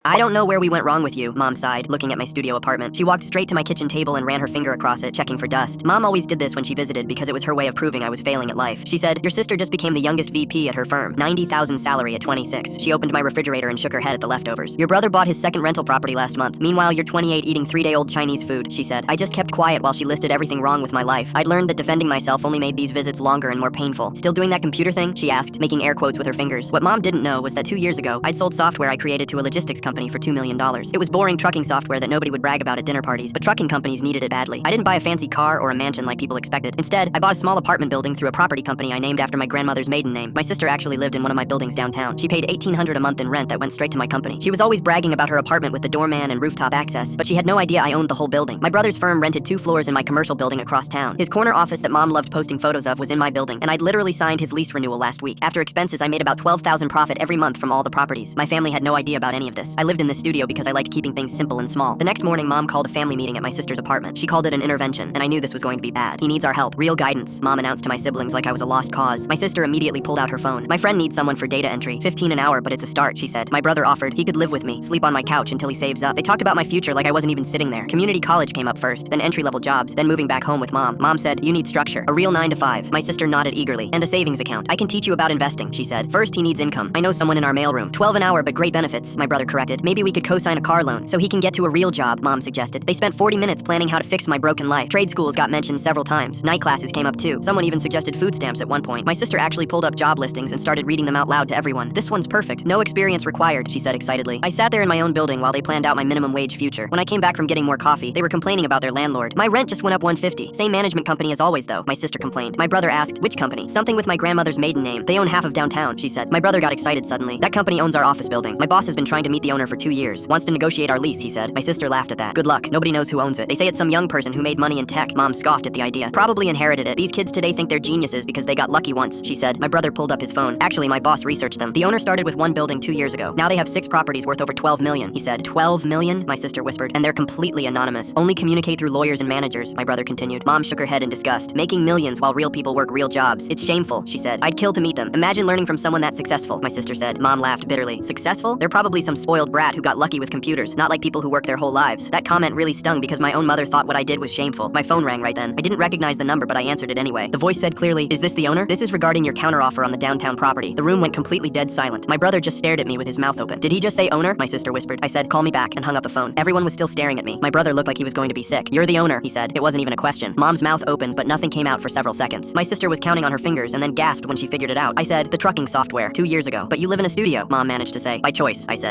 I don't know where we went wrong with you, Mom sighed, looking at my studio apartment. She walked straight to my kitchen table and ran her finger across it, checking for dust. Mom always did this when she visited because it was her way of proving I was failing at life. She said, "Your sister just became the youngest VP at her firm, 90,000 salary at 26. She opened my refrigerator and shook her head at the leftovers. Your brother bought his second rental property last month. Meanwhile, you're 28 eating 3-day-old Chinese food," she said. I just kept quiet while she listed everything wrong with my life. I'd learned that defending myself only made these visits longer and more painful. "Still doing that computer thing?" she asked, making air quotes with her fingers. What Mom didn't know was that 2 years ago, I'd sold software I created to a logistics company for $2 million. It was boring trucking software that nobody would brag about at dinner parties, but trucking companies needed it badly. I didn't buy a fancy car or a mansion like people expected. Instead, I bought a small apartment building through a property company I named after my grandmother's maiden name. My sister actually lived in one of my buildings downtown. She paid $1,800 a month in rent that went straight to my company. She was always bragging about her apartment with the doorman and rooftop access, but she had no idea I owned the whole building. My brother's firm rented 2 floors in my commercial building across town. His corner office that Mom loved posting photos of was in my building, and I'd literally signed his lease renewal last week. After expenses, I made about $12,000 profit every month from all the properties. My family had no idea about any of this. I lived in this studio because I liked keeping things simple and small. The next morning, Mom called a family meeting at my sister's apartment. She called it an intervention, and I knew this was going to be bad. "He needs our help. Real guidance," Mom announced to my siblings like I was a lost cause. My sister immediately pulled out her phone. "My friend needs someone for data entry. 15 an hour, but it's a start," she said. My brother offered he could live with me, sleep on my couch until he saves up. They talked about my future like I wasn't even sitting there. Community college came up first, then entry-level jobs, then moving back home with Mom. Mom said, "You need structure. A real 9 to 5. My sister nodded eagerly. "And a savings account. I can teach you about investing," she said. "First, he needs income. I know someone in our mailroom. 12 an hour, but great benefits," my brother corrected. "Maybe we could co-sign a car loan so he can get to a real job," Mom suggested. They spent 40 minutes planning how to fix my broken life. Trade schools got mentioned several times. Night classes came up too. Someone even suggested food stamps at one point. My sister actually pulled up job listings and started reading them out loud to everyone. "This one's perfect. No experience required," she said excitedly. I sat there in my own building while they planned out my minimum wage future. When I came back from getting more coffee, they were complaining about their landlord. "My rent just went up $150. Same management company as always though," my sister complained. My brother asked, "Which company?" "Something with my grandmother's maiden name. They own half of downtown," she said. My brother got excited suddenly. "That company owns our office building. My boss has been trying to meet the owner for 2 years. Wants to negotiate our lease," he said. My sister laughed at that. "Good luck. Nobody knows who owns it. They say it's some young person who made money in tech." Mom scoffed at the idea. "Probably inherited it. These kids today think they're geniuses because they got lucky once," she said. My brother pulled up his phone. "Actually, my boss researched them. The owner started with 1 building 2 years ago. Now they have 6 properties worth over 12 million, he said. 12 million? My sister whispered. "And they're completely anonymous. Only communicate through lawyers and managers," my brother continued. Mom shook her head in disgust. "Making millions while real people work real jobs. It's shameful," she said. "I'd kill to meet them. Imagine learning from someone that successful," my sister said. Mom laughed bitterly. "Successful? They're probably some spoiled brat who got lucky with computers, not like people who work their whole lives." That comment really stung because my own mother thought what I did was shameful. My phone rang right then. I didn't recognize the number, but I answered it anyway. The voice said clearly, "Is this the owner? This is regarding your counteroffer on the downtown property." The room went completely dead silent. My brother just stared at me with his mouth open. "Did he just say owner?" my sister whispered. I said, "Call me back," and hung up the phone. Everyone was still staring at me. My brother looked like he was going to be sick. "You're the owner," he said. It wasn't even a question. Mom's mouth opened, but nothing came out for several seconds. My sister was counting on her fingers and then gasped when she figured it out. I said, "The trucking software, 2 years ago." "But you live in a studio," Mom managed to say. "By choice," I said.